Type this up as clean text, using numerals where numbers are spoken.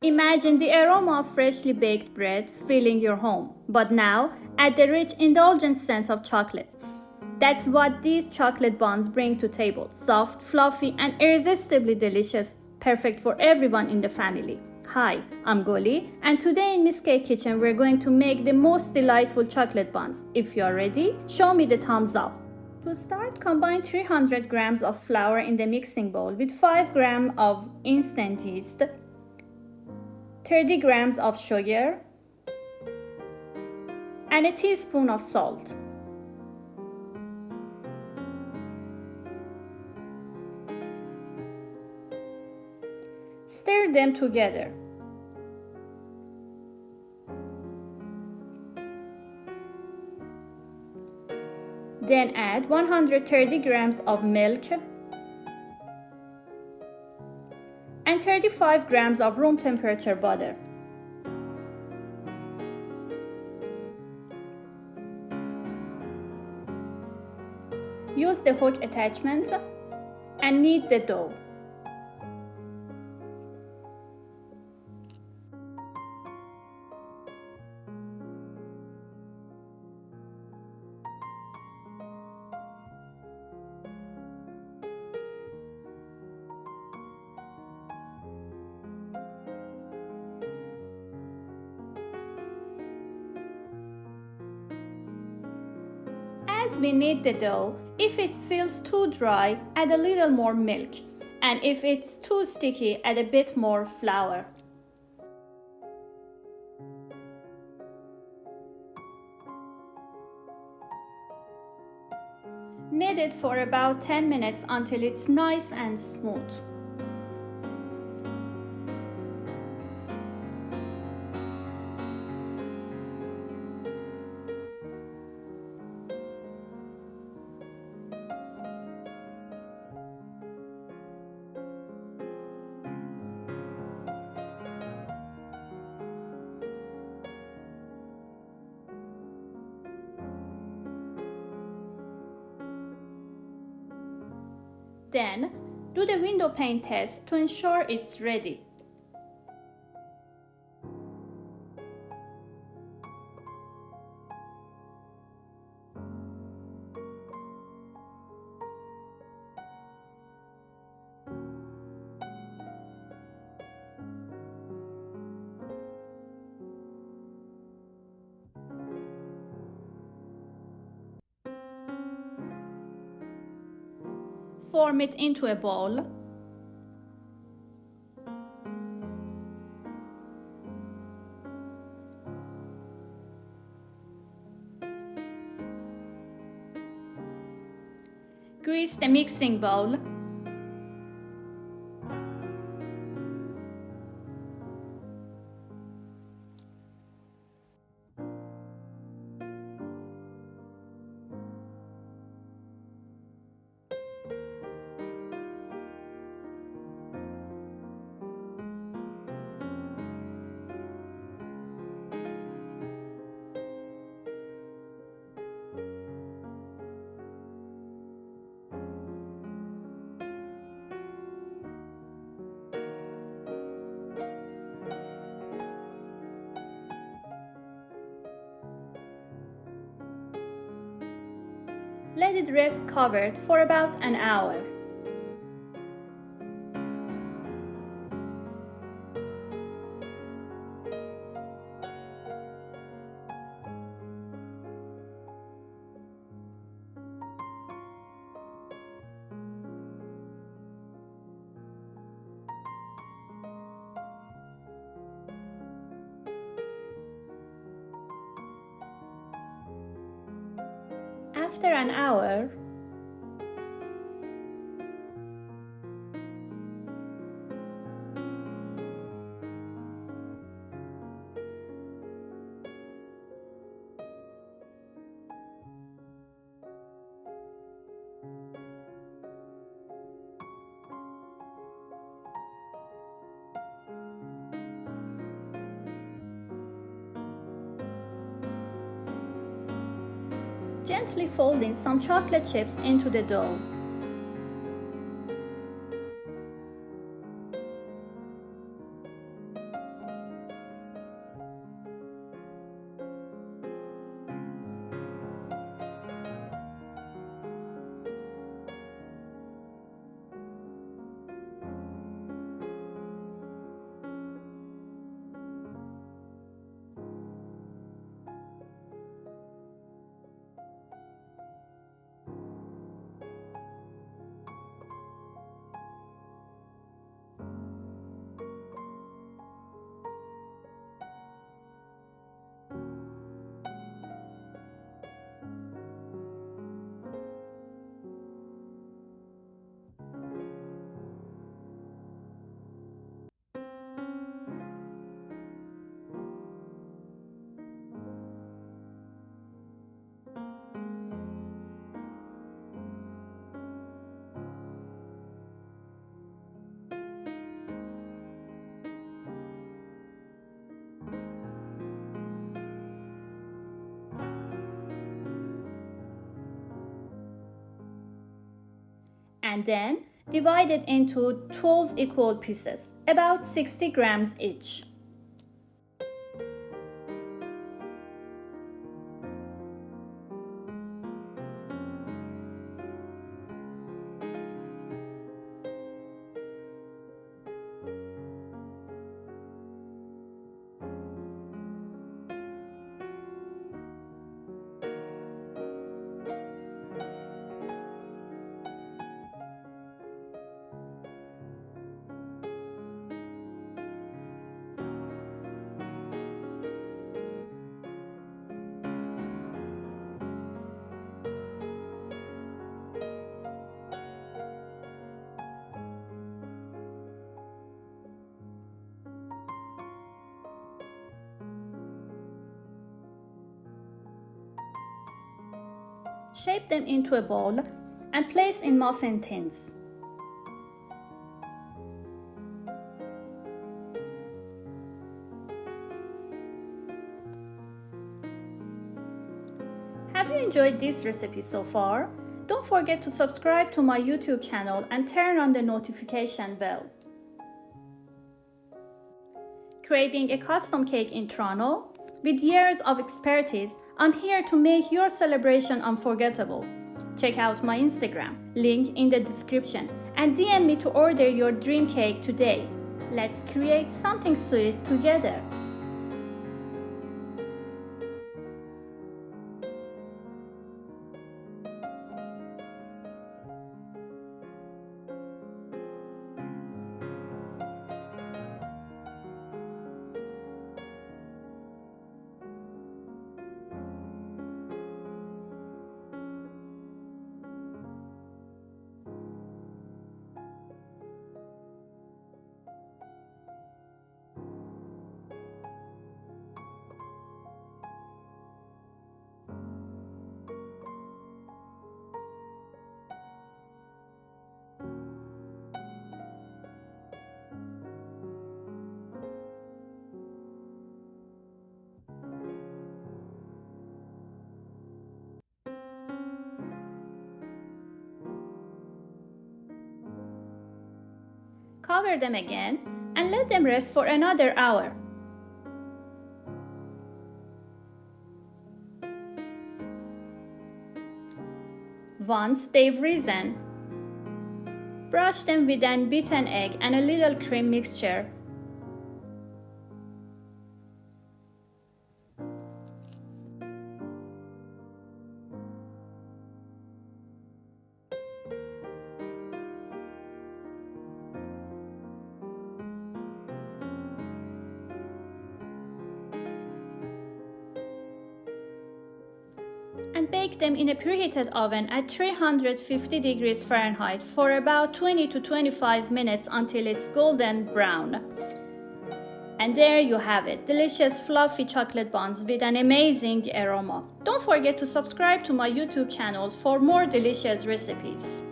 Imagine the aroma of freshly baked bread filling your home, but now add the rich, indulgent scent of chocolate. That's what these chocolate buns bring to table. Soft, fluffy, and irresistibly delicious, perfect for everyone in the family. Hi, I'm Gooey, and today in Miss K Kitchen we're going to make the most delightful chocolate buns. If you're ready, show me the thumbs up. To start, combine 300 grams of flour in the mixing bowl with 5 grams of instant yeast, 30 grams of sugar, and a teaspoon of salt. Stir them together. Then add 130 grams of milk and 35 grams of room temperature butter. Use the hook attachment and knead the dough. As we knead the dough, if it feels too dry, add a little more milk, and if it's too sticky, add a bit more flour. Knead it for about 10 minutes until it's nice and smooth. Then, do the window pane test to ensure it's ready. Form it into a ball. Grease the mixing bowl. Let it rest covered for about an hour. After an hour, gently folding some chocolate chips into the dough. and then divide it into 12 equal pieces, about 60 grams each. Shape them into a bowl and place in muffin tins. Have you enjoyed this recipe so far? Don't forget to subscribe to my YouTube channel and turn on the notification bell. Craving a custom cake in Toronto? With years of expertise, I'm here to make your celebration unforgettable. Check out my Instagram, link in the description, and DM me to order your dream cake today. Let's create something sweet together. Cover them again and let them rest for another hour. Once they've risen, brush them with an beaten egg and a little cream mixture. And bake them in a preheated oven at 350 degrees Fahrenheit for about 20 to 25 minutes until it's golden brown. And there you have it, delicious fluffy chocolate buns with an amazing aroma. Don't forget to subscribe to my YouTube channel for more delicious recipes.